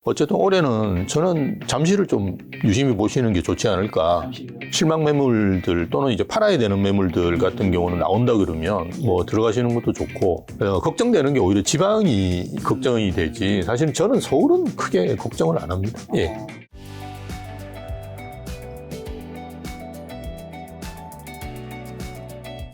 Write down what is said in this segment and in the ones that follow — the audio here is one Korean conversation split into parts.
어쨌든 올해는 저는 잠시를 좀 유심히 보시는 게 좋지 않을까. 실망 매물들 또는 이제 팔아야 되는 매물들 같은 경우는 나온다 그러면 뭐 들어가시는 것도 좋고, 걱정되는 게 오히려 지방이 걱정이 되지. 사실 저는 서울은 크게 걱정을 안 합니다. 예.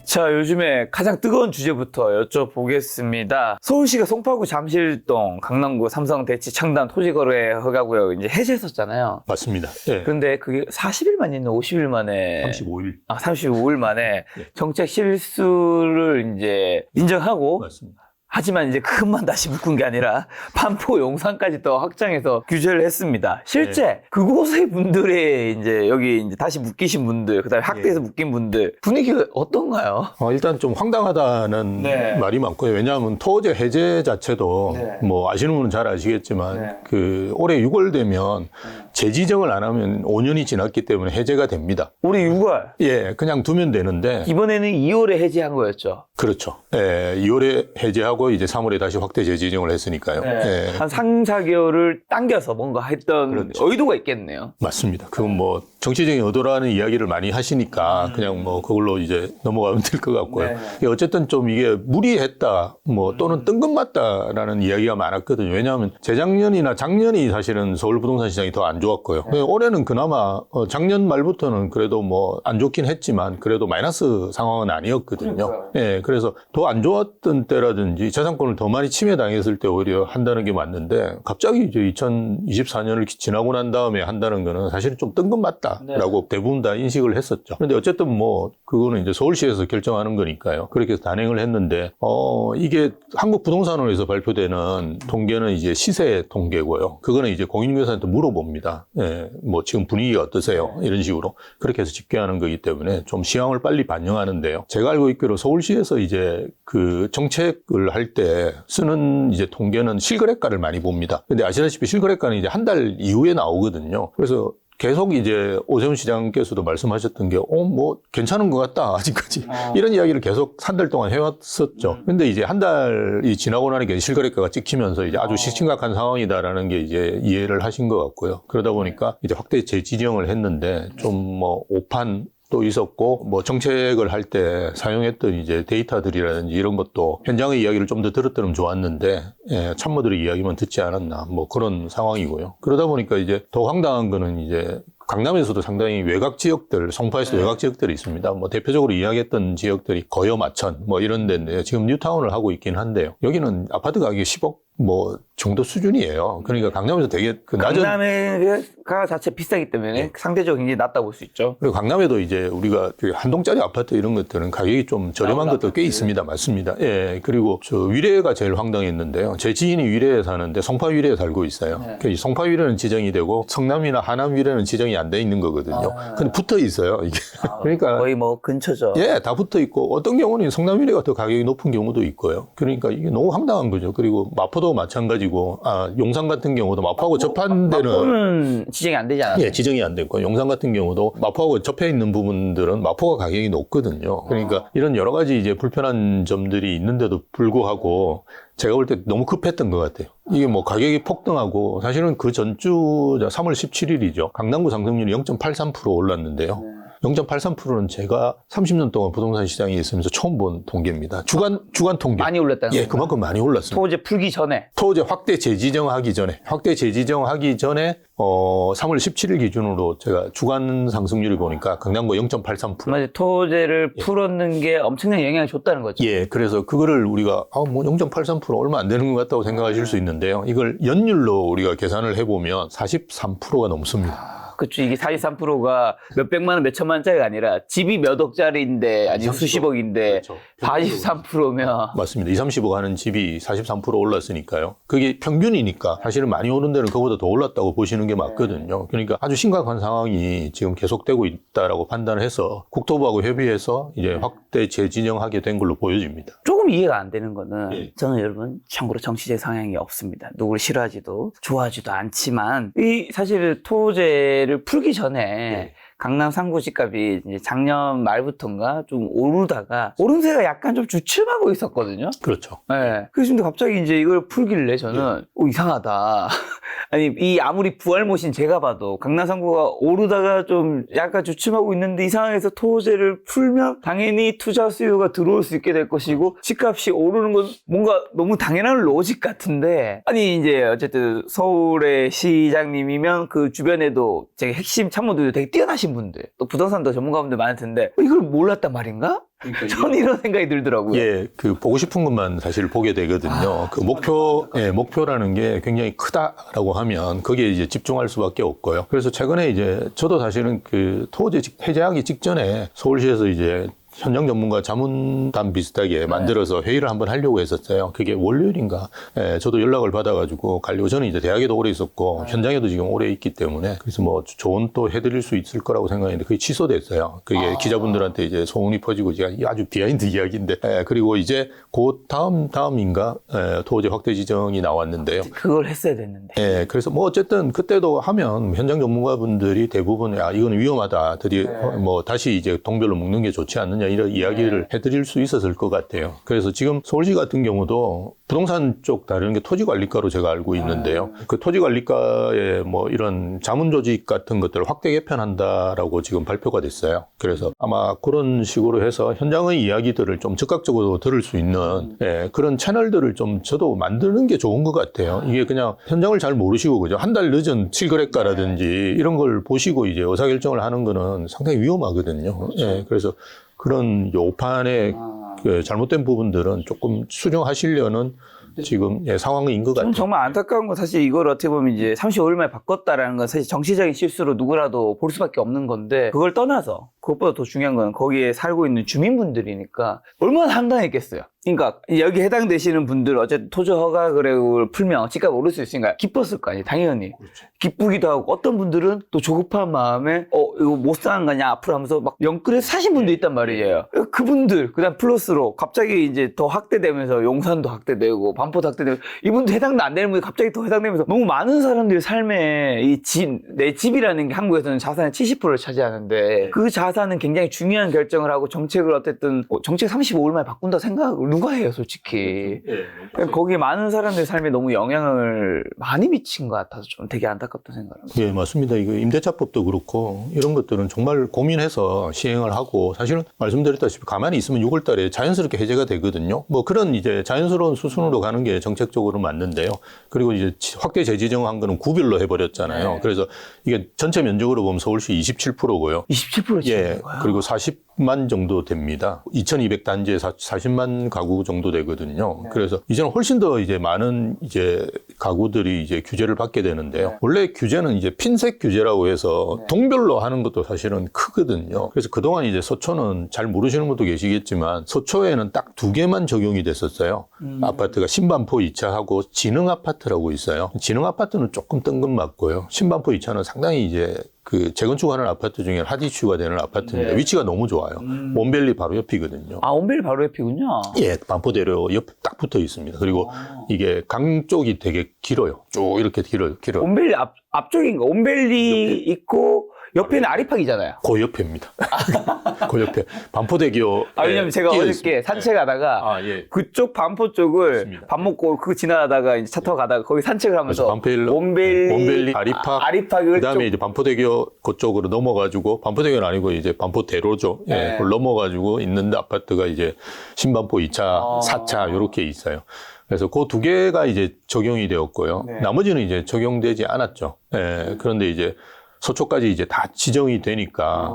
자, 요즘에 가장 뜨거운 주제부터 여쭤보겠습니다. 서울시가 송파구 잠실동, 강남구 삼성 대치 창단 토지거래 허가구역 이제 해제했었잖아요. 맞습니다. 예. 그런데 그게 40일 만에 있는 50일 만에 35일. 35일 만에 예. 정책 실수를 이제 인정하고, 맞습니다. 하지만 이제 그것만 다시 묶은 게 아니라 반포 용산까지 더 확장해서 규제를 했습니다. 실제 그곳의 분들의 이제 여기 이제 다시 묶이신 분들, 그다음에 학대에서 묶인 분들 분위기가 어떤가요? 일단 좀 황당하다는 네. 말이 많고요. 왜냐하면 토지 해제 자체도 네. 뭐 아시는 분은 잘 아시겠지만 네. 그 올해 6월 되면 재지정을 안 하면 5년이 지났기 때문에 해제가 됩니다. 우리 6월 예, 그냥 두면 되는데. 이번에는 2월에 해제한 거였죠. 그렇죠. 예, 2월에 해제하고 이제 3월에 다시 확대 재지정을 했으니까요. 예. 한 3, 4개월을 당겨서 뭔가 했던 그렇죠. 의도가 있겠네요. 맞습니다. 그건 뭐 정치적인 의도라는 이야기를 많이 하시니까 그냥 뭐 그걸로 이제 넘어가면 될 것 같고요. 네. 어쨌든 좀 이게 무리했다 뭐 또는 뜬금맞다라는 이야기가 많았거든요. 왜냐하면 재작년이나 작년이 사실은 서울 부동산 시장이 더 안 좋았고요. 올해는 그나마 작년 말부터는 그래도 뭐 안 좋긴 했지만 그래도 마이너스 상황은 아니었거든요. 그러니까요. 예, 그래서 더 안 좋았던 때라든지 재산권을 더 많이 침해당했을 때 오히려 한다는 게 맞는데 갑자기 이제 2024년을 지나고 난 다음에 한다는 거는 사실은 좀 뜬금맞다라고 대부분 다 인식을 했었죠. 그런데 어쨌든 뭐 그거는 이제 서울시에서 결정하는 거니까요. 그렇게 해서 단행을 했는데 이게 한국부동산원에서 발표되는 통계는 이제 시세 통계고요. 그거는 이제 공인중개사한테 물어봅니다. 예, 뭐 지금 분위기가 어떠세요? 이런 식으로 그렇게 해서 집계하는 거기 때문에 좀 시황을 빨리 반영하는데요. 제가 알고 있기로 서울시에서 이제 그 정책을 할 때 쓰는 이제 통계는 실거래가를 많이 봅니다. 근데 아시다시피 실거래가는 이제 한 달 이후에 나오거든요. 그래서 계속 이제 오세훈 시장께서도 말씀하셨던 게, 뭐, 괜찮은 것 같다, 아직까지. 이런 이야기를 계속 한 달 동안 해왔었죠. 근데 이제 한 달이 지나고 나니까 실거래가가 찍히면서 이제 아주 심각한 상황이다라는 게 이제 이해를 하신 것 같고요. 그러다 보니까 이제 확대 재지정을 했는데 좀 뭐, 오판, 또 있었고, 뭐, 정책을 할 때 사용했던 이제 데이터들이라든지 이런 것도 현장의 이야기를 좀 더 들었더면 좋았는데, 참모들의 이야기만 듣지 않았나, 뭐 그런 상황이고요. 그러다 보니까 이제 더 황당한 거는 이제 강남에서도 상당히 외곽 지역들, 송파에서도 외곽 지역들이 있습니다. 뭐 대표적으로 이야기했던 지역들이 거여 마천, 뭐 이런 데인데요. 지금 뉴타운을 하고 있긴 한데요. 여기는 아파트 가격이 10억 뭐 정도 수준이에요. 그러니까 강남에서 되게 그 낮은 강남가 자체 비싸기 때문에 상대적으로 굉장히 낮다고 볼 수 있죠. 그리고 강남에도 이제 우리가 그 한 동짜리 아파트 이런 것들은 가격이 좀 저렴한 것도 꽤 있습니다. 맞습니다. 예. 그리고 저 위례가 제일 황당했는데요. 제 지인이 위례에 사는데 송파 위례에 살고 있어요. 그 송파 위례는 지정이 되고 성남이나 하남 위례는 지정이 안 돼 있는 거거든요. 근데 붙어 있어요, 이게. 그러니까 거의 뭐 근처죠. 예, 다 붙어 있고 어떤 경우는 성남 위례가 더 가격이 높은 경우도 있고요. 그러니까 이게 너무 황당한 거죠. 그리고 마포도 마찬가지고 용산 같은 경우도 마포하고 접한 데는 마포는 지정이 안 되지 않아요? 예, 지정이 안 됐고 용산 같은 경우도 마포하고 접해 있는 부분들은 마포가 가격이 높거든요. 그러니까 이런 여러 가지 이제 불편한 점들이 있는데도 불구하고 제가 볼 때 너무 급했던 것 같아요. 이게 뭐 가격이 폭등하고 사실은 그 전주 3월 17일이죠. 강남구 상승률이 0.83% 올랐는데요. 0.83%는 제가 30년 동안 부동산 시장에 있으면서 처음 본 통계입니다. 주간 통계. 많이 올랐다는 예, 거예요? 그만큼 많이 올랐습니다. 토지 풀기 전에. 토지 확대 재지정하기 전에 3월 17일 기준으로 제가 주간 상승률을 보니까 강남구 0.83%. 맞아요. 토지를 풀었는 게 엄청난 영향을 줬다는 거죠. 예, 그래서 그거를 우리가 뭐 0.83% 얼마 안 되는 것 같다고 생각하실 수 있는데요. 이걸 연율로 우리가 계산을 해보면 43%가 넘습니다. 그렇죠. 이게 43%가 몇백만 원, 몇천만 원짜리가 아니라 집이 몇 억짜리인데 아니면 30억. 수십억인데 그렇죠. 43%면 맞습니다. 30억 하는 집이 43% 올랐으니까요. 그게 평균이니까 사실은 많이 오른 데는 그보다 더 올랐다고 보시는 게 맞거든요. 그러니까 아주 심각한 상황이 지금 계속되고 있다라고 판단을 해서 국토부하고 협의해서 이제 확대 재진영하게 된 걸로 보여집니다. 조금 이해가 안 되는 거는 예. 저는 여러분 참고로 정치적 성향이 없습니다. 누구를 싫어하지도 좋아하지도 않지만 이 사실 토지를 풀기 전에 강남 상고 집값이 이제 작년 말부터인가 좀 오르다가 오름세가 약간 좀 주춤하고 있었거든요. 그렇죠. 네. 그래서 근데 갑자기 이제 이걸 풀길래 저는 이상하다. 아니 이 아무리 부활못인 제가 봐도 강남 상고가 오르다가 좀 약간 주춤하고 있는데 이 상황에서 토호제를 풀면 당연히 투자 수요가 들어올 수 있게 될 것이고 집값이 오르는 건 뭔가 너무 당연한 로직 같은데 아니 이제 어쨌든 서울의 시장님이면 그 주변에도 제 핵심 참모들도 되게 뛰어나신 분들 또 부동산도 전문가분들 많을 텐데 이걸 몰랐단 말인가? 저는 이런 생각이 들더라고요. 예, 그 보고 싶은 것만 사실 보게 되거든요. 그 목표라는 게 굉장히 크다라고 하면 거기에 이제 집중할 수밖에 없고요. 그래서 최근에 이제 저도 사실은 그 토지 해제하기 직전에 서울시에서 이제 현장 전문가 자문단 비슷하게 만들어서 회의를 한번 하려고 했었어요. 그게 월요일인가? 예, 저도 연락을 받아가지고 가려고 저는 이제 대학에도 오래 있었고 현장에도 지금 오래 있기 때문에 그래서 뭐 조언 또 해드릴 수 있을 거라고 생각했는데 그게 취소됐어요. 그게 기자분들한테 이제 소문이 퍼지고 제가 아주 비하인드 이야기인데 그리고 이제 그 다음인가 토지 확대 지정이 나왔는데요. 그걸 했어야 됐는데. 예, 그래서 뭐 어쨌든 그때도 하면 현장 전문가분들이 대부분 이건 위험하다. 뭐 다시 이제 동별로 묶는 게 좋지 않느냐. 이런 이야기를 해드릴 수 있었을 것 같아요. 그래서 지금 서울시 같은 경우도 부동산 쪽 다루는 게 토지관리과로 제가 알고 있는데요. 그 토지관리과의 뭐 이런 자문 조직 같은 것들을 확대 개편한다라고 지금 발표가 됐어요. 그래서 아마 그런 식으로 해서 현장의 이야기들을 좀 즉각적으로 들을 수 있는 그런 채널들을 좀 저도 만드는 게 좋은 것 같아요. 이게 그냥 현장을 잘 모르시고 그죠? 한 달 늦은 7거래가라든지 이런 걸 보시고 이제 의사결정을 하는 거는 상당히 위험하거든요. 그렇죠. 예, 그래서 그런 오판의 그 잘못된 부분들은 조금 수정하시려는 지금 상황인 것 같아요. 저는 정말 안타까운 건 사실 이걸 어떻게 보면 이제 35일 만에 바꿨다라는 건 사실 정치적인 실수로 누구라도 볼 수밖에 없는 건데 그걸 떠나서 그것보다 더 중요한 건 거기에 살고 있는 주민분들이니까 얼마나 황당했겠어요. 그러니까 여기 해당되시는 분들 어쨌든 토지 허가 거래를 풀면 집값 오를 수 있으니까 기뻤을 거 아니에요. 당연히. 그렇죠. 기쁘기도 하고 어떤 분들은 또 조급한 마음에 이거 못 사는 거냐 앞으로 하면서 막 영끌해서 사신 분도 있단 말이에요. 그분들 그다음 플러스로 갑자기 이제 더 확대되면서 용산도 확대되고 반포도 확대되고 이분도 해당도 안 되는 분이 갑자기 더 해당되면서 너무 많은 사람들이 삶에 내 집이라는 게 한국에서는 자산의 70%를 차지하는데 그 자산은 굉장히 중요한 결정을 하고 정책을 어쨌든 정책 35일 만에 바꾼다 생각을 누가 해요, 솔직히. 거기에 많은 사람들 삶에 너무 영향을 많이 미친 것 같아서 좀 되게 안타깝다 생각합니다. 예, 맞습니다. 이거 임대차법도 그렇고 이런 것들은 정말 고민해서 시행을 하고 사실은 말씀드렸다시피 가만히 있으면 6월 달에 자연스럽게 해제가 되거든요. 뭐 그런 이제 자연스러운 수순으로 가는 게 정책적으로 맞는데요. 그리고 이제 확대 재지정한 거는 구별로 해버렸잖아요. 네. 그래서 이게 전체 면적으로 보면 서울시 27%고요. 27% 예, 그리고 40만 정도 됩니다. 2200단지에 40만 가구 정도 되거든요. 네. 그래서 이제는 훨씬 더 이제 많은 이제 가구들이 이제 규제를 받게 되는데요. 네. 원래 규제는 이제 핀셋 규제라고 해서 네. 동별로 하는 것도 사실은 크거든요. 그래서 그동안 이제 서초는 잘 모르시는 분도 계시겠지만 서초에는 딱 2개만 적용이 됐었어요. 아파트가 신반포 2차하고 진흥 아파트라고 있어요. 진흥 아파트는 조금 뜬금맞고요. 신반포 2차는 상당히 이제 그 재건축하는 아파트 중에 핫 이슈가 되는 아파트인데 네. 위치가 너무 좋아요. 원벨리 바로 옆이거든요. 아, 원벨리 바로 옆이군요. 예, 반포대로 옆에 딱 붙어 있습니다. 그리고 이게 강 쪽이 되게 길어요. 쭉 이렇게 길어요. 원벨리 앞쪽인가? 원벨리 있고 옆에는 아리팍이잖아요. 그 옆에입니다. 그 옆에 반포대교. 왜냐면 제가 어저께 산책하다가 예. 그쪽 반포 쪽을 맞습니다. 밥 먹고 그거 지나가다가 이제 차 타고 가다가 거기 산책을 하면서 원벨리 아리팍을 그다음에 이제 반포대교 그쪽으로 넘어가지고 반포대교는 아니고 이제 반포대로죠. 네. 그걸 넘어가지고 있는데 아파트가 이제 신반포 2차, 4차 이렇게 있어요. 그래서 그 2개가 이제 적용이 되었고요. 네. 나머지는 이제 적용되지 않았죠. 예. 그런데 이제 서초까지 이제 다 지정이 되니까.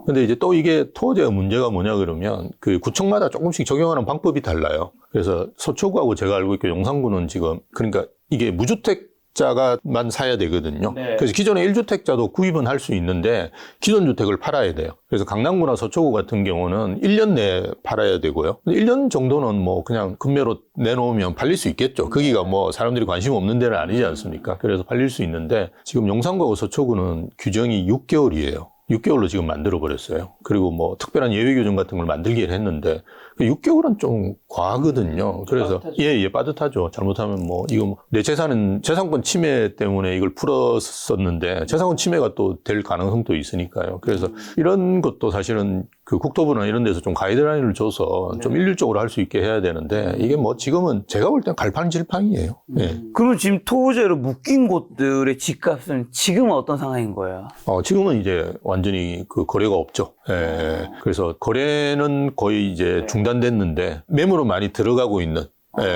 근데 이제 또 이게 토지의 문제가 뭐냐 그러면 그 구청마다 조금씩 적용하는 방법이 달라요. 그래서 서초구하고 제가 알고 있고 용산구는 지금 그러니까 이게 무주택자가만 사야 되거든요. 네. 그래서 기존에 1주택자도 구입은 할 수 있는데 기존 주택을 팔아야 돼요. 그래서 강남구나 서초구 같은 경우는 1년 내에 팔아야 되고요. 1년 정도는 뭐 그냥 금매로 내놓으면 팔릴 수 있겠죠. 거기가 뭐 사람들이 관심 없는 데는 아니지 않습니까? 그래서 팔릴 수 있는데 지금 용산구하고 서초구는 규정이 6개월이에요. 6개월로 지금 만들어버렸어요. 그리고 뭐 특별한 예외 규정 같은 걸 만들긴 했는데 그 6개월은 좀 과하거든요. 그래서 빠듯하죠. 예, 빠듯하죠. 잘못하면 뭐 이거 내 재산은 재산권 침해 때문에 이걸 풀었었는데 재산권 침해가 또 될 가능성도 있으니까요. 그래서 이런 것도 사실은 그 국토부나 이런 데서 좀 가이드라인을 줘서 좀 일률적으로 할 수 있게 해야 되는데 이게 뭐 지금은 제가 볼 땐 갈팡질팡이에요. 예. 그러면 지금 토지로 묶인 곳들의 집값은 지금은 어떤 상황인 거예요? 지금은 이제 완전히 그 거래가 없죠. 예. 그래서 거래는 거의 이제 중단됐는데 매물은 많이 들어가고 있는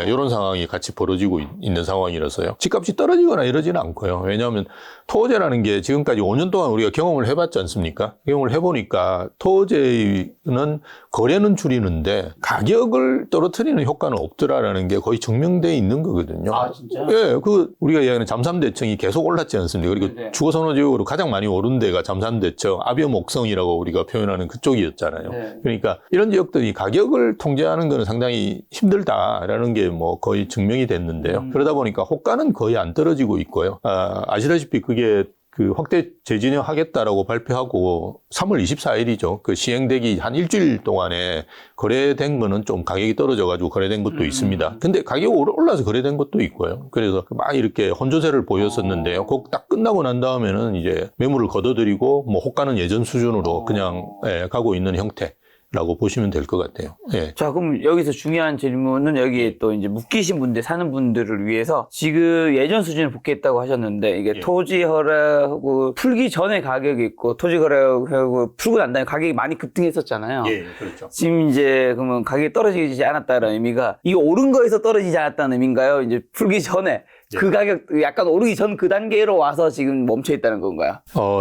이런 상황이 같이 벌어지고 있는 상황이라서요. 집값이 떨어지거나 이러지는 않고요. 왜냐하면 토지라는 게 지금까지 5년 동안 우리가 경험을 해봤지 않습니까? 경험을 해보니까 토지는 거래는 줄이는데 가격을 떨어뜨리는 효과는 없더라라는 게 거의 증명돼 있는 거거든요. 아, 진짜요? 예, 우리가 이야기하는 잠삼대청이 계속 올랐지 않습니까? 그리고 네네. 주거선호지역으로 가장 많이 오른 데가 잠삼대청, 아비어목성이라고 우리가 표현하는 그쪽이었잖아요. 네. 그러니까 이런 지역들이 가격을 통제하는 것은 상당히 힘들다라는 게 뭐 거의 증명이 됐는데요. 그러다 보니까 호가는 거의 안 떨어지고 있고요. 아시다시피 그게 그 확대 재진영 하겠다라고 발표하고 3월 24일이죠. 그 시행되기 한 일주일 동안에 거래된 거는 좀 가격이 떨어져가지고 거래된 것도 있습니다. 근데 가격이 올라서 거래된 것도 있고요. 그래서 막 이렇게 혼조세를 보였었는데요. 그거 딱 끝나고 난 다음에는 이제 매물을 걷어들이고 뭐 호가는 예전 수준으로 그냥 가고 있는 형태. 라고 보시면 될 것 같아요. 예. 자, 그럼 여기서 중요한 질문은 여기 또 이제 묶이신 분들, 사는 분들을 위해서 지금 예전 수준을 복귀했다고 하셨는데 이게 예. 토지 거래하고 풀기 전에 가격이 있고 토지 거래하고 풀고 난 다음에 가격이 많이 급등했었잖아요. 예, 그렇죠. 지금 이제 그러면 가격이 떨어지지 않았다는 의미가 이거 오른 거에서 떨어지지 않았다는 의미인가요? 이제 풀기 전에 그 가격 약간 오르기 전 그 단계로 와서 지금 멈춰 있다는 건가요?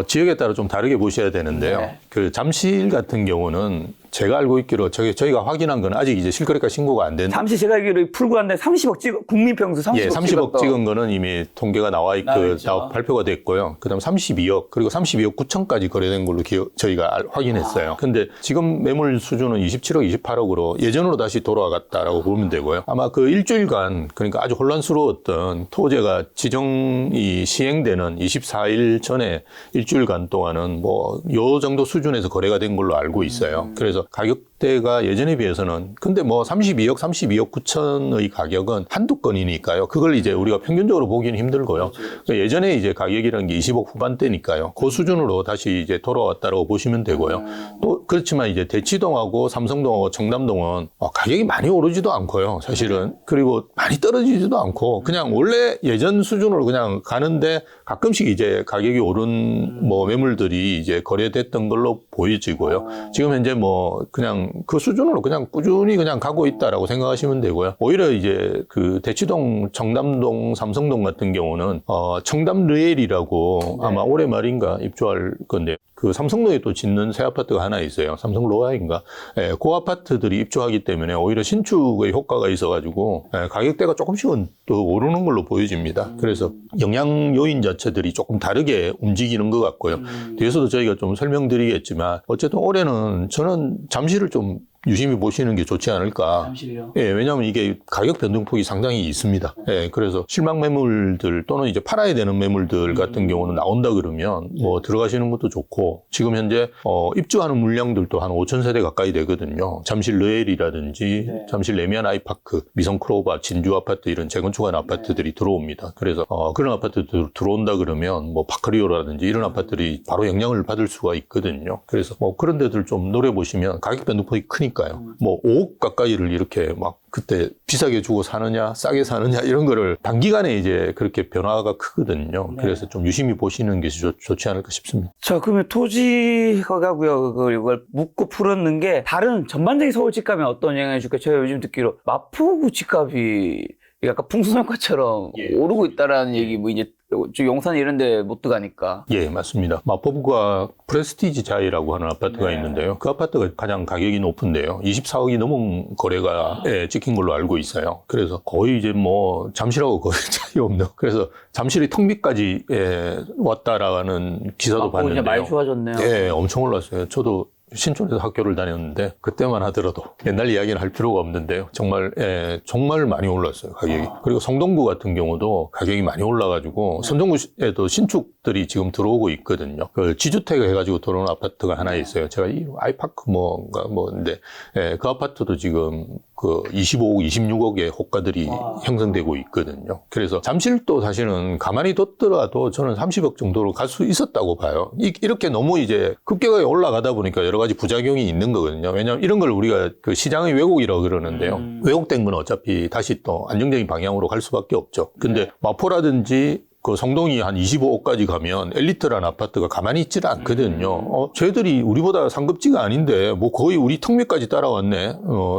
지역에 따라 좀 다르게 보셔야 되는데요. 네. 그 잠실 같은 경우는 제가 알고 있기로 저희가 확인한 건 아직 이제 실거래가 신고가 안 된. 잠시 제가 알기로 풀고 한 다음에 30억 찍어 국민평수 30억 예, 30억 찍은 거는 이미 통계가 나와 있고 나와있죠. 다 발표가 됐고요. 그다음 32억 그리고 32억 9천까지 거래된 걸로 저희가 확인했어요. 근데 지금 매물 수준은 27억, 28억으로 예전으로 다시 돌아갔다라고 보면 되고요. 아마 그 일주일간 그러니까 아주 혼란스러웠던 토지가 지정이 시행되는 24일 전에 일주일간 동안은 뭐 요 정도 수준에서 거래가 된 걸로 알고 있어요. 그래서 가격대가 예전에 비해서는 근데 뭐 32억 9천의 가격은 한두 건이니까요. 그걸 이제 우리가 평균적으로 보기는 힘들고요. 그러니까 예전에 이제 가격이라는 게 20억 후반대니까요. 그 수준으로 다시 이제 돌아왔다고 보시면 되고요. 또 그렇지만 이제 대치동하고 삼성동하고 청담동은 가격이 많이 오르지도 않고요. 사실은. 그리고 많이 떨어지지도 않고 그냥 원래 예전 수준으로 그냥 가는데 가끔씩 이제 가격이 오른 뭐 매물들이 이제 거래됐던 걸로 보여지고요. 지금 현재 뭐 그냥 그 수준으로 그냥 꾸준히 그냥 가고 있다라고 생각하시면 되고요. 오히려 이제 그 대치동, 청담동, 삼성동 같은 경우는 청담 르엘이라고 아마 올해 말인가 입주할 건데 그 삼성동에 또 짓는 새 아파트가 하나 있어요. 삼성 로아인가. 예, 그 아파트들이 입주하기 때문에 오히려 신축의 효과가 있어가지고 가격대가 조금씩은 또 오르는 걸로 보여집니다. 그래서 영향 요인 자체들이 조금 다르게 움직이는 것 같고요. 뒤에서도 저희가 좀 설명드리겠지만 어쨌든 올해는 저는 잠시를 좀 유심히 보시는 게 좋지 않을까. 잠시요. 예, 왜냐하면 이게 가격 변동폭이 상당히 있습니다. 예, 그래서 실망 매물들 또는 이제 팔아야 되는 매물들 같은 경우는 나온다 그러면 뭐 들어가시는 것도 좋고 지금 현재 입주하는 물량들도 한 5천 세대 가까이 되거든요. 잠실 르엘이라든지 잠실 레미안 아이파크, 미성 크로바, 진주 아파트 이런 재건축한 아파트들이 들어옵니다. 그래서 그런 아파트들 들어온다 그러면 뭐 파크리오라든지 이런 아파트들이 바로 영향을 받을 수가 있거든요. 그래서 뭐 그런 데들 좀 노려보시면 가격 변동폭이 크니까요. 뭐 5억 가까이를 이렇게 막 그때 비싸게 주고 사느냐 싸게 사느냐 이런 거를 단기간에 이제 그렇게 변화가 크거든요. 그래서 좀 유심히 보시는 게 좋지 않을까 싶습니다. 자, 그러면 토지가고요. 이걸 묶고 풀었는 게 다른 전반적인 서울 집값에 어떤 영향을 줄까? 제가 요즘 듣기로 마포구 집값이 약간 풍수성과처럼 오르고 있다라는 얘기 뭐 이제 용산 이런 데 못 들어가니까. 예, 맞습니다. 마포구가 프레스티지 자이라고 하는 아파트가 있는데요. 그 아파트가 가장 가격이 높은데요. 24억이 넘은 거래가 찍힌 걸로 알고 있어요. 그래서 거의 이제 뭐 잠실하고 거의 차이 없는. 그래서 잠실이 턱밑까지 왔다라는 기사도 마포구 봤는데요. 이제 많이 좋아졌네요. 예, 엄청 올랐어요. 저도 신촌에서 학교를 다녔는데 그때만 하더라도 옛날 이야기는 할 필요가 없는데요. 정말 정말 많이 올랐어요, 가격이. 그리고 성동구 같은 경우도 가격이 많이 올라가지고 성동구에도 신축들이 지금 들어오고 있거든요. 그 지주택 해가지고 들어오는 아파트가 하나 있어요. 제가 이 아이파크 뭐인데 그 아파트도 지금 그 25억, 26억의 호가들이 형성되고 있거든요. 그래서 잠실도 사실은 가만히 뒀더라도 저는 30억 정도로 갈 수 있었다고 봐요. 이렇게 너무 이제 급격하게 올라가다 보니까 여러 가지 부작용이 있는 거거든요. 왜냐하면 이런 걸 우리가 그 시장의 왜곡이라고 그러는데요. 왜곡된 건 어차피 다시 또 안정적인 방향으로 갈 수밖에 없죠. 근데 마포라든지 그 성동이 한 25억까지 가면 엘리트란 아파트가 가만히 있질 않거든요. 쟤들이 우리보다 상급지가 아닌데 뭐 거의 우리 턱밑까지 따라왔네.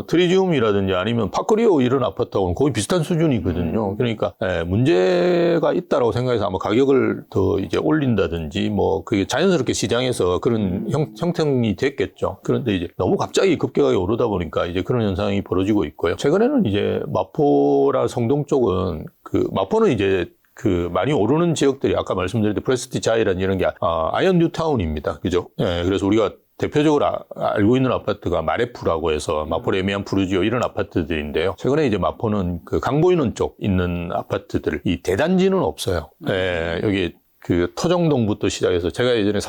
트리지움이라든지 아니면 파크리오 이런 아파트하고는 거의 비슷한 수준이거든요. 그러니까 문제가 있다라고 생각해서 아마 가격을 더 이제 올린다든지 뭐 그게 자연스럽게 시장에서 그런 형성이 됐겠죠. 그런데 이제 너무 갑자기 급격하게 오르다 보니까 이제 그런 현상이 벌어지고 있고요. 최근에는 이제 마포라 성동 쪽은 그 마포는 이제 그 많이 오르는 지역들이 아까 말씀드렸던 프레스티지 아일랜드 이런 게 아이언 뉴타운입니다. 그죠? 예, 그래서 우리가 대표적으로 알고 있는 아파트가 마레프라고 해서 마포 레미안 푸르지오 이런 아파트들인데요. 최근에 이제 마포는 그 강 보이는 쪽 있는 아파트들, 이 대단지는 없어요. 예, 여기 그 토정동부터 시작해서 제가 예전에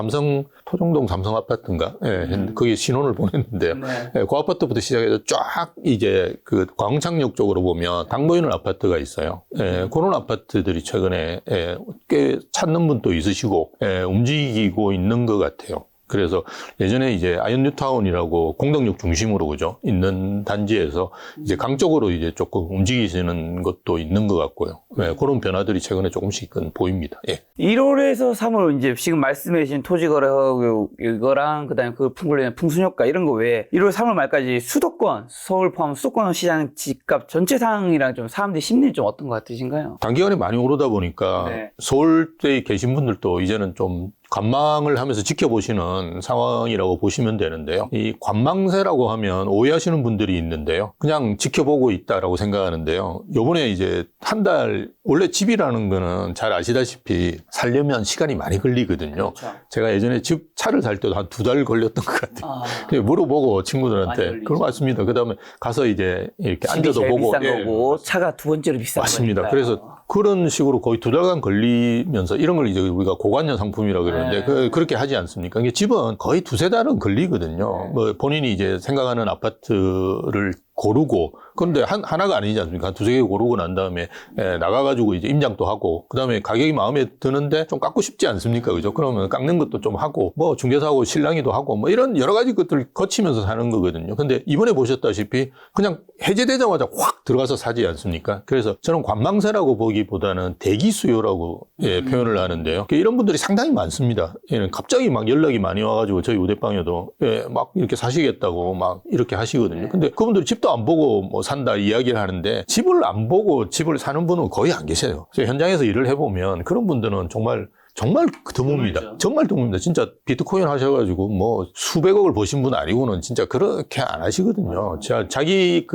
토정동 삼성 아파트인가? 거기 신혼을 보냈는데요. 그 아파트부터 시작해서 쫙 이제 그 광창역 쪽으로 보면 강 보이는 아파트가 있어요. 그런 아파트들이 최근에 꽤 찾는 분도 있으시고, 움직이고 있는 것 같아요. 그래서 예전에 이제 아이언 뉴타운이라고 공덕역 중심으로 그죠 있는 단지에서 이제 강 쪽으로 이제 조금 움직이시는 것도 있는 것 같고요. 그런 변화들이 최근에 조금씩 보입니다. 1월에서 3월 이제 지금 말씀해 주신 토지거래하고 이거랑 그다음에 그 풍수효과 이런 거 외에 1월 3월 말까지 수도권 서울 포함 수도권 시장 집값 전체 상황이랑 좀 사람들이 심리는 좀 어떤 것 같으신가요? 단기간에 많이 오르다 보니까 서울대에 계신 분들도 이제는 좀 관망을 하면서 지켜보시는 상황이라고 보시면 되는데요. 이 관망세라고 하면 오해하시는 분들이 있는데요. 그냥 지켜보고 있다라고 생각하는데요. 요번에 이제 한 달, 원래 집이라는 거는 잘 아시다시피 살려면 시간이 많이 걸리거든요. 그렇죠. 제가 예전에 차를 살 때도 한 2달 걸렸던 것 같아요. 그냥 물어보고 친구들한테. 그런 것 같습니다. 그 다음에 가서 이제 이렇게 앉아서 보고. 비싼 거고 차가 두 번째로 비싼 맞습니다. 거니까요. 그래서 그런 식으로 거의 2달간 걸리면서 이런 걸 이제 우리가 고관여 상품이라고 그러는데 그렇게 하지 않습니까? 이게 집은 거의 2-3달은 걸리거든요. 뭐 본인이 이제 생각하는 아파트를 고르고, 그런데 하나가 아니지 않습니까? 한 2-3개 고르고 난 다음에 나가가지고 이제 임장도 하고, 그 다음에 가격이 마음에 드는데 좀 깎고 싶지 않습니까? 그죠? 그러면 깎는 것도 좀 하고, 뭐 중개사하고 실랑이도 하고, 뭐 이런 여러 가지 것들을 거치면서 사는 거거든요. 근데 이번에 보셨다시피 그냥 해제되자마자 확 들어가서 사지 않습니까? 그래서 저는 관망세라고 보기보다는 대기 수요라고 표현을 하는데요. 이런 분들이 상당히 많습니다. 갑자기 막 연락이 많이 와가지고 저희 우대방에도 막 이렇게 사시겠다고 막 이렇게 하시거든요. 근데 그분들이 집도 안 보고 뭐 산다 이야기를 하는데 집을 안 보고 집을 사는 분은 거의 안 계세요. 현장에서 일을 해보면 그런 분들은 정말 드뭅니다. 정말 드뭅니다. 진짜 비트코인 하셔가지고 뭐 수백억을 버신 분 아니고는 진짜 그렇게 안 하시거든요. 자기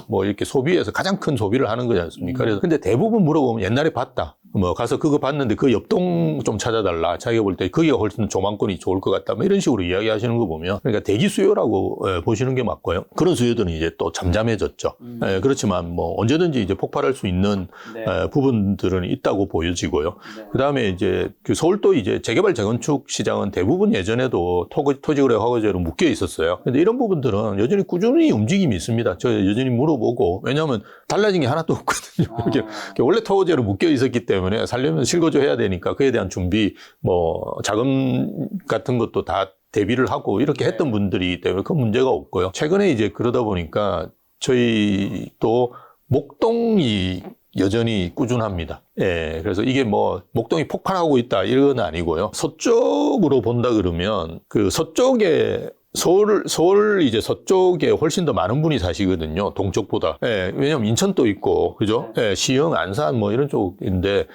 뭐 이렇게 소비에서 가장 큰 소비를 하는 거지 않습니까? 그래서 근데 대부분 물어보면 옛날에 봤다. 뭐 가서 그거 봤는데 그 옆동 좀 찾아달라. 자기가 볼 때 거기가 훨씬 조망권이 좋을 것 같다. 뭐 이런 식으로 이야기하시는 거 보면 그러니까 대기 수요라고 보시는 게 맞고요. 그런 수요들은 이제 또 잠잠해졌죠. 그렇지만 뭐 언제든지 이제 폭발할 수 있는 부분들은 있다고 보여지고요. 그다음에 이제 그 서울도 이제 재개발 재건축 시장은 대부분 예전에도 토지거래 허가제로 묶여 있었어요. 근데 이런 부분들은 여전히 꾸준히 움직임이 있습니다. 저 여전히 물어보고, 왜냐하면 달라진 게 하나도 없거든요. 원래 토지로 묶여 있었기 때문에 살려면 실거주 해야 되니까 그에 대한 준비, 뭐 자금 같은 것도 다 대비를 하고 이렇게 했던 분들이기 때문에 그 문제가 없고요. 최근에 이제 그러다 보니까 저희도 목동이 여전히 꾸준합니다. 그래서 이게 뭐 목동이 폭발하고 있다 이건 아니고요. 서쪽으로 본다 그러면 그 서쪽에 서울 이제 서쪽에 훨씬 더 많은 분이 사시거든요. 동쪽보다. 왜냐면 인천도 있고, 그죠? 시흥, 안산 뭐 이런 쪽인데,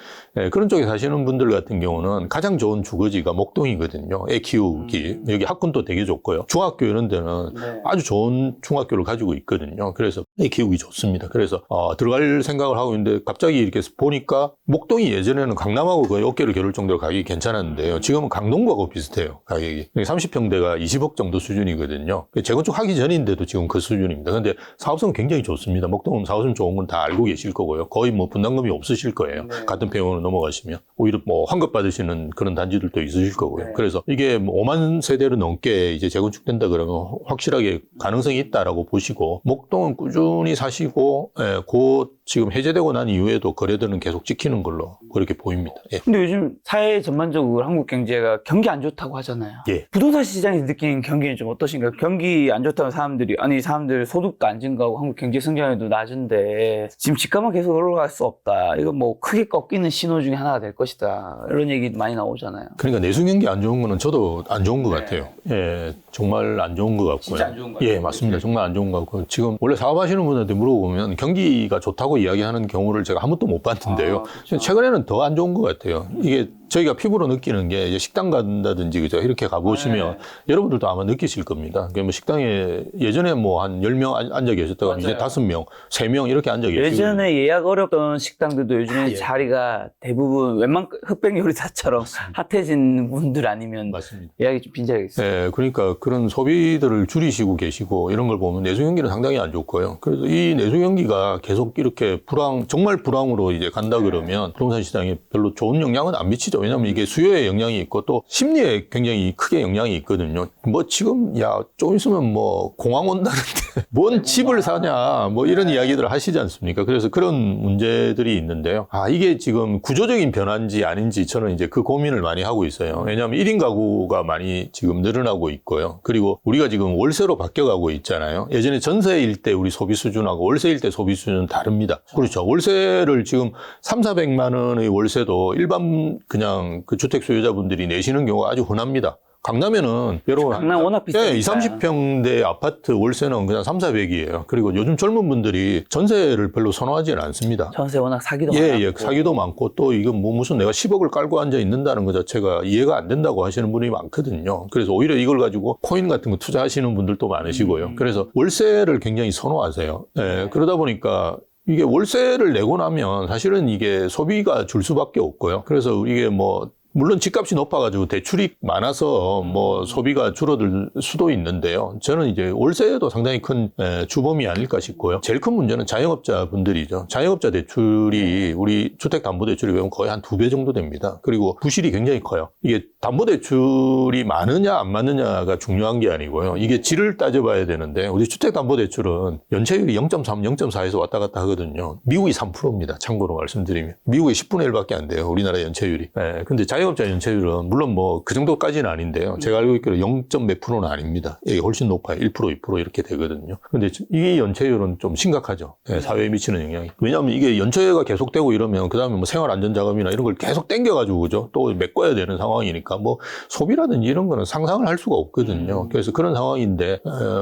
그런 쪽에 사시는 분들 같은 경우는 가장 좋은 주거지가 목동이거든요. 애 키우기. 여기 학군도 되게 좋고요. 중학교 이런 데는 아주 좋은 중학교를 가지고 있거든요. 그래서 애 키우기 좋습니다. 그래서, 들어갈 생각을 하고 있는데 갑자기 이렇게 보니까 목동이 예전에는 강남하고 거의 어깨를 겨룰 정도로 가격이 괜찮았는데요. 지금은 강동구하고 비슷해요. 가격이. 30평대가 20억 정도 수준이거든요. 재건축 하기 전인데도 지금 그 수준입니다. 근데 사업성은 굉장히 좋습니다. 목동은 사업성 좋은 건 다 알고 계실 거고요. 거의 뭐 분담금이 없으실 거예요. 같은 평형으로 넘어가시면. 오히려 뭐 환급 받으시는 그런 단지들도 있으실 거고요. 그래서 이게 뭐 5만 세대로 넘게 이제 재건축된다 그러면 확실하게 가능성이 있다라고 보시고, 목동은 꾸준히 사시고, 곧 지금 해제되고 난 이후에도 거래들은 계속 찍히는 걸로 그렇게 보입니다. 예. 근데 요즘 사회 전반적으로 한국 경제가 경기 안 좋다고 하잖아요. 예. 부동산 시장에서 느끼는 경기는 좀 어떠신가요? 경기 안 좋다면 사람들 소득도 안 증가하고 한국 경제 성장률도 낮은데 지금 집값만 계속 올라갈 수 없다. 이거 뭐 크게 꺾이는 신호 중에 하나가 될 것이다. 이런 얘기 많이 나오잖아요. 그러니까 내수 경기 안 좋은 거는 저도 안 좋은 것 같아요. 예, 정말 안 좋은 것 같고요. 진짜 안 좋은 것 같아요. 예, 맞습니다. 정말 안 좋은 것 같고, 지금 원래 사업하시는 분한테 물어보면 경기가 좋다고 이야기하는 경우를 제가 한 번도 못 봤는데요. 그렇죠. 최근에는 더 안 좋은 것 같아요. 이게 저희가 피부로 느끼는 게 이제 식당 간다든지 그죠? 이렇게 가보시면 여러분들도 아마 느끼실 겁니다. 그러니까 뭐 식당에 예전에 뭐 한 10명 앉아 계셨다가 이제 5명, 3명 이렇게 앉아 계시고. 예전에 예약 어렵던 식당들도 요즘에 예. 자리가 대부분 웬만 흑백 요리사처럼 핫해진 분들 아니면 맞습니다. 예약이 좀 빈자리가 있어요. 예, 그러니까 그런 소비들을 줄이시고 계시고 이런 걸 보면 내수 경기는 상당히 안 좋고요. 그래서 이 내수 경기가 계속 이렇게 정말 불황으로 이제 간다 그러면 부동산 시장에 별로 좋은 영향은 안 미치죠. 왜냐하면 이게 수요에 영향이 있고 또 심리에 굉장히 크게 영향이 있거든요. 뭐 지금 조금 있으면 뭐 공황 온다는데 뭔 집을 사냐 뭐 이런 이야기들을 하시지 않습니까? 그래서 그런 문제들이 있는데요. 이게 지금 구조적인 변화인지 아닌지 저는 이제 그 고민을 많이 하고 있어요. 왜냐하면 1인 가구가 많이 지금 늘어나고 있고요. 그리고 우리가 지금 월세로 바뀌어가고 있잖아요. 예전에 전세일 때 우리 소비 수준하고 월세일 때 소비 수준은 다릅니다. 그렇죠. 월세를 지금 300~400만 원의 월세도 일반 그냥 그 주택 소유자분들이 내시는 경우가 아주 흔합니다. 강남에는 여러분 강남 워낙 비싸니까. 20~30평대 아파트 월세는 그냥 300~400이에요. 그리고 요즘 젊은 분들이 전세를 별로 선호하지는 않습니다. 전세 워낙 사기도 많고. 예, 사기도 많고 또 이건 뭐 무슨 내가 10억을 깔고 앉아 있는다는 것 자체가 이해가 안 된다고 하시는 분이 많거든요. 그래서 오히려 이걸 가지고 코인 같은 거 투자하시는 분들도 많으시고요. 그래서 월세를 굉장히 선호하세요. 예, 그러다 보니까 이게 월세를 내고 나면 사실은 이게 소비가 줄 수밖에 없고요. 그래서 이게 뭐 물론 집값이 높아가지고 대출이 많아서 뭐 소비가 줄어들 수도 있는데요. 저는 이제 월세도 상당히 큰 주범이 아닐까 싶고요. 제일 큰 문제는 자영업자 분들이죠. 자영업자 대출이 우리 주택담보대출이 보면 거의 한 2배 정도 됩니다. 그리고 부실이 굉장히 커요. 이게 담보대출이 많으냐 안 많으냐가 중요한 게 아니고요. 이게 질을 따져봐야 되는데 우리 주택담보대출은 연체율이 0.3, 0.4에서 왔다 갔다 하거든요. 미국이 3%입니다. 참고로 말씀드리면. 미국의 10분의 1밖에 안 돼요. 우리나라 연체율이. 근데 자영업자 연체율은 물론 뭐 그 정도까지는 아닌데요. 제가 알고 있기로 0.몇 %는 아닙니다. 이게 훨씬 높아요. 1%, 2% 이렇게 되거든요. 근데 이 연체율은 좀 심각하죠. 사회에 미치는 영향이. 왜냐하면 이게 연체가 계속되고 이러면 그 다음에 뭐 생활안전자금이나 이런 걸 계속 땡겨가지고 그죠? 또 메꿔야 되는 상황이니까 뭐 소비라든지 이런 거는 상상을 할 수가 없거든요. 그래서 그런 상황인데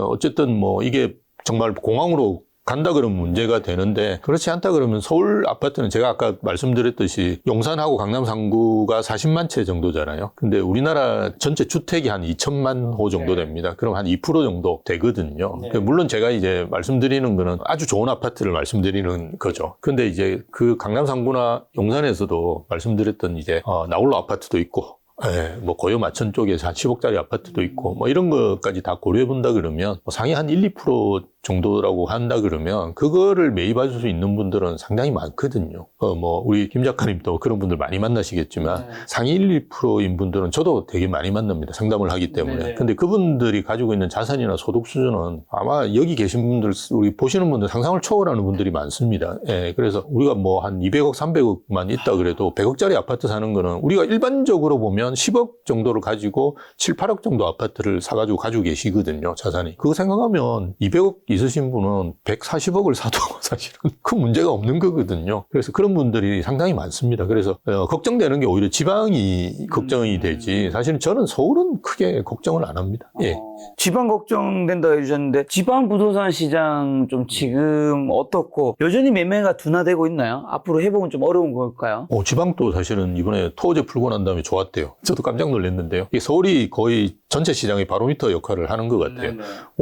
어쨌든 뭐 이게 정말 공황으로 간다 그러면 문제가 되는데 그렇지 않다 그러면 서울 아파트는 제가 아까 말씀드렸듯이 용산하고 강남 3구가 40만 채 정도잖아요. 근데 우리나라 전체 주택이 한 2천만 호 정도 됩니다. 그럼 한 2% 정도 되거든요. 물론 제가 이제 말씀드리는 거는 아주 좋은 아파트를 말씀드리는 거죠. 근데 이제 그 강남 3구나 용산에서도 말씀드렸던 이제 나홀로 아파트도 있고 뭐 고요 마천 쪽에서 한 10억짜리 아파트도 있고 뭐 이런 것까지 다 고려해 본다 그러면 뭐 상위 한 1~2% 정도라고 한다 그러면 그거를 매입할 수 있는 분들은 상당히 많거든요. 뭐 우리 김 작가님도 그런 분들 많이 만나시겠지만 상위 1~2%인 분들은 저도 되게 많이 만납니다. 상담을 하기 때문에. 근데 그분들이 가지고 있는 자산이나 소득 수준은 아마 여기 계신 분들, 우리 보시는 분들 상상을 초월하는 분들이 많습니다. 그래서 우리가 뭐 한 200억, 300억만 있다 그래도 100억짜리 아파트 사는 거는 우리가 일반적으로 보면 10억 정도를 가지고 7, 8억 정도 아파트를 사가지고 가지고 계시거든요, 자산이. 그거 생각하면 200억 있으신 분은 140억을 사도 사실은 큰 문제가 없는 거거든요. 그래서 그런 분들이 상당히 많습니다. 그래서 걱정되는 게 오히려 지방이 걱정이 되지 사실은 저는 서울은 크게 걱정을 안 합니다. 예. 지방 걱정된다 해주셨는데 지방 부동산 시장 좀 지금 어떻고 여전히 매매가 둔화되고 있나요? 앞으로 회복은 좀 어려운 걸까요? 지방도 사실은 이번에 토어제 풀고 난 다음에 좋았대요. 저도 깜짝 놀랐는데요. 이게 서울이 거의 전체 시장의 바로미터 역할을 하는 것 같아요.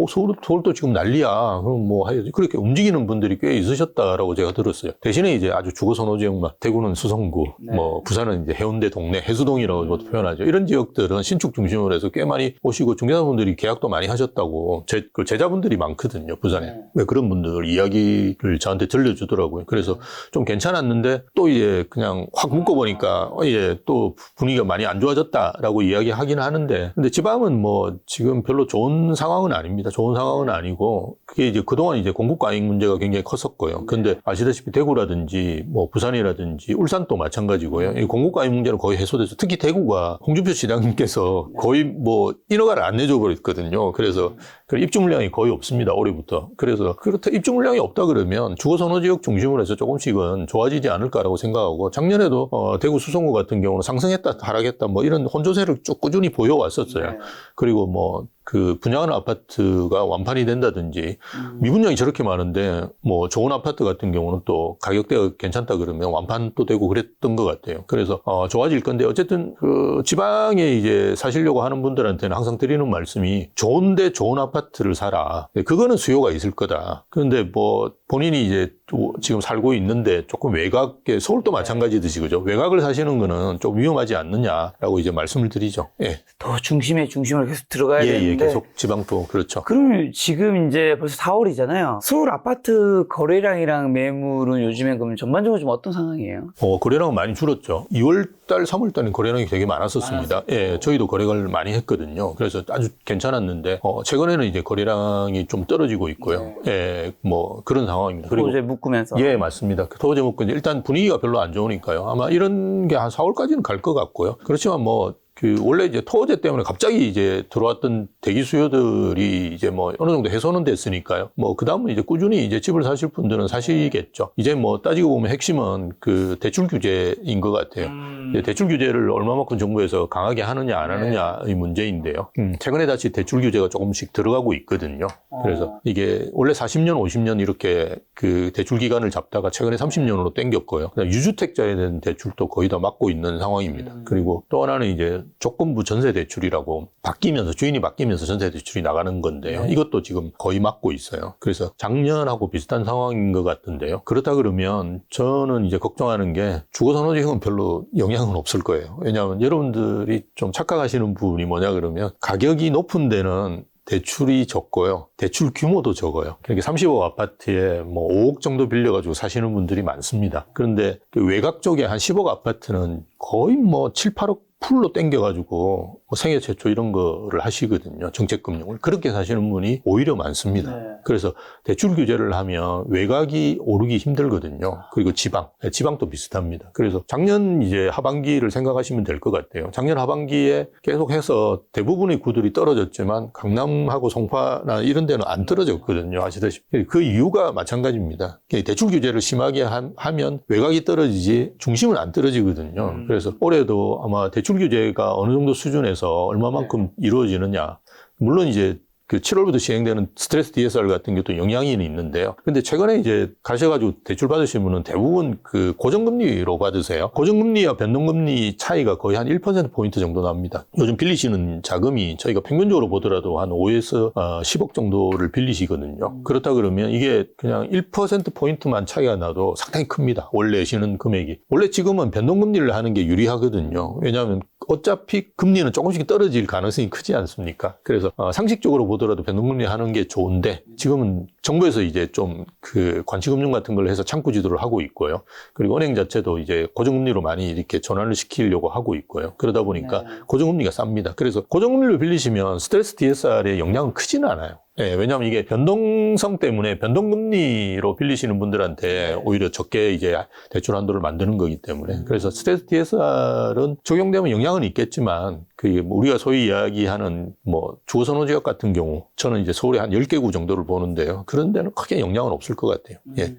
서울도 지금 난리야. 하자. 그럼 뭐 해야지. 그렇게 움직이는 분들이 꽤 있으셨다라고 제가 들었어요. 대신에 이제 아주 주거 선호 지역만, 대구는 수성구, 뭐 부산은 이제 해운대 동네, 해수동이라고 표현하죠. 이런 지역들은 신축 중심으로 해서 꽤 많이 오시고 중개사분들이 계약도 많이 하셨다고 그 제자분들이 많거든요, 부산에. 왜 그런 분들 이야기를 저한테 들려주더라고요. 그래서 좀 괜찮았는데 또 이제 그냥 확 묶어보니까 이제 또 분위기가 많이 안 좋아졌다라고 이야기하긴 하는데, 근데 지방은 뭐 지금 별로 좋은 상황은 아닙니다. 좋은 상황은 아니고, 그게 이제 그동안 이제 공급 과잉 문제가 굉장히 컸었고요. 근데 아시다시피 대구라든지 뭐 부산이라든지 울산도 마찬가지고요. 이 공급 과잉 문제는 거의 해소돼서, 특히 대구가 홍준표 시장님께서 거의 뭐 인허가를 안 내줘 버렸거든요. 그래서 입주 물량이 거의 없습니다, 올해부터. 그래서 그렇다 입주 물량이 없다 그러면 주거 선호 지역 중심으로 해서 조금씩은 좋아지지 않을까라고 생각하고, 작년에도 대구 수성구 같은 경우는 상승했다 하락했다 뭐 이런 혼조세를 쭉 꾸준히 보여왔었어요. 그리고 뭐 그 분양하는 아파트가 완판이 된다든지, 미분양이 저렇게 많은데 뭐 좋은 아파트 같은 경우는 또 가격대가 괜찮다 그러면 완판도 되고 그랬던 것 같아요. 그래서 좋아질 건데, 어쨌든 그 지방에 이제 사시려고 하는 분들한테는 항상 드리는 말씀이, 좋은데 좋은 아파트를 사라. 그거는 수요가 있을 거다. 그런데 뭐 본인이 이제 지금 살고 있는데 조금 외곽에, 서울도 마찬가지듯이 그죠? 외곽을 사시는 거는 좀 위험하지 않느냐라고 이제 말씀을 드리죠. 예. 더 중심으로 계속 들어가야 되는데. 계속 지방도 그렇죠. 그럼 지금 이제 벌써 4월이잖아요. 서울 아파트 거래량이랑 매물은 요즘에 그럼 전반적으로 좀 어떤 상황이에요? 거래량은 많이 줄었죠. 2월달, 3월달은 거래량이 되게 많았었습니다. 예, 저희도 거래를 많이 했거든요. 그래서 아주 괜찮았는데, 최근에는 이제 거래량이 좀 떨어지고 있고요. 예, 뭐 그런 상황입니다. 그리고 토지에 묶으면서. 예, 맞습니다. 토지 묶고 일단 분위기가 별로 안 좋으니까요. 아마 이런 게 한 4월까지는 갈 것 같고요. 그렇지만 뭐 원래 이제 토호제 때문에 갑자기 이제 들어왔던 대기 수요들이 이제 뭐 어느 정도 해소는 됐으니까요. 뭐 그다음은 이제 꾸준히 이제 집을 사실 분들은 사시겠죠. 이제 뭐 따지고 보면 핵심은 그 대출 규제인 것 같아요. 이제 대출 규제를 얼마만큼 정부에서 강하게 하느냐 안 하느냐의 문제인데요. 최근에 다시 대출 규제가 조금씩 들어가고 있거든요. 그래서 이게 원래 40년, 50년 이렇게 그 대출 기간을 잡다가 최근에 30년으로 땡겼고요. 그다음 유주택자에 대한 대출도 거의 다 막고 있는 상황입니다. 그리고 또 하나는 이제 조건부 전세 대출이라고 바뀌면서, 주인이 바뀌면서 전세 대출이 나가는 건데요. 이것도 지금 거의 막고 있어요. 그래서 작년하고 비슷한 상황인 것 같은데요. 그렇다 그러면 저는 이제 걱정하는 게, 주거 선호 지역은 별로 영향은 없을 거예요. 왜냐하면 여러분들이 좀 착각하시는 부분이 뭐냐 그러면, 가격이 높은 데는 대출이 적고요. 대출 규모도 적어요. 그러니까 30억 아파트에 뭐 5억 정도 빌려가지고 사시는 분들이 많습니다. 그런데 그 외곽 쪽에 한 10억 아파트는 거의 뭐 7, 8억 풀로 땡겨가지고 뭐 생애 최초 이런 거를 하시거든요. 정책금융을. 그렇게 사시는 분이 오히려 많습니다. 그래서 대출 규제를 하면 외곽이 오르기 힘들거든요. 그리고 지방도 비슷합니다. 그래서 작년 이제 하반기를 생각하시면 될 것 같아요. 작년 하반기에 계속해서 대부분의 구들이 떨어졌지만 강남하고 송파나 이런 데는 안 떨어졌거든요. 아시다시피. 그 이유가 마찬가지입니다. 대출 규제를 심하게 하면 외곽이 떨어지지 중심은 안 떨어지거든요. 그래서 올해도 아마 대출 규제가 어느 정도 수준에서 얼마만큼 이루어지느냐. 물론 이제 그 7월부터 시행되는 스트레스 DSR 같은 것도 영향이 있는데요. 근데 최근에 이제 가셔가지고 대출 받으신 분은 대부분 그 고정금리로 받으세요. 고정금리와 변동금리 차이가 거의 한 1%포인트 정도 납니다. 요즘 빌리시는 자금이 저희가 평균적으로 보더라도 한 5에서 10억 정도를 빌리시거든요. 그렇다 그러면 이게 그냥 1%포인트만 차이가 나도 상당히 큽니다. 원래 내시는 금액이. 원래 지금은 변동금리를 하는 게 유리하거든요. 왜냐하면 어차피 금리는 조금씩 떨어질 가능성이 크지 않습니까? 그래서 상식적으로 보더라도 변동금리 하는 게 좋은데, 지금은 정부에서 이제 좀 그 관시금융 같은 걸 해서 창구 지도를 하고 있고요. 그리고 은행 자체도 이제 고정금리로 많이 이렇게 전환을 시키려고 하고 있고요. 그러다 보니까 고정금리가 쌉니다. 그래서 고정금리로 빌리시면 스트레스 DSR의 영향은 크지는 않아요. 네, 왜냐하면 이게 변동성 때문에 변동금리로 빌리시는 분들한테 오히려 적게 이제 대출 한도를 만드는 거기 때문에. 그래서 스트레스 DSR은 적용되면 영향은 있겠지만, 그 우리가 소위 이야기하는 뭐 주거 선호 지역 같은 경우, 저는 이제 서울에 한 10개 구 정도를 보는데요. 그런 데는 크게 영향은 없을 것 같아요. 예.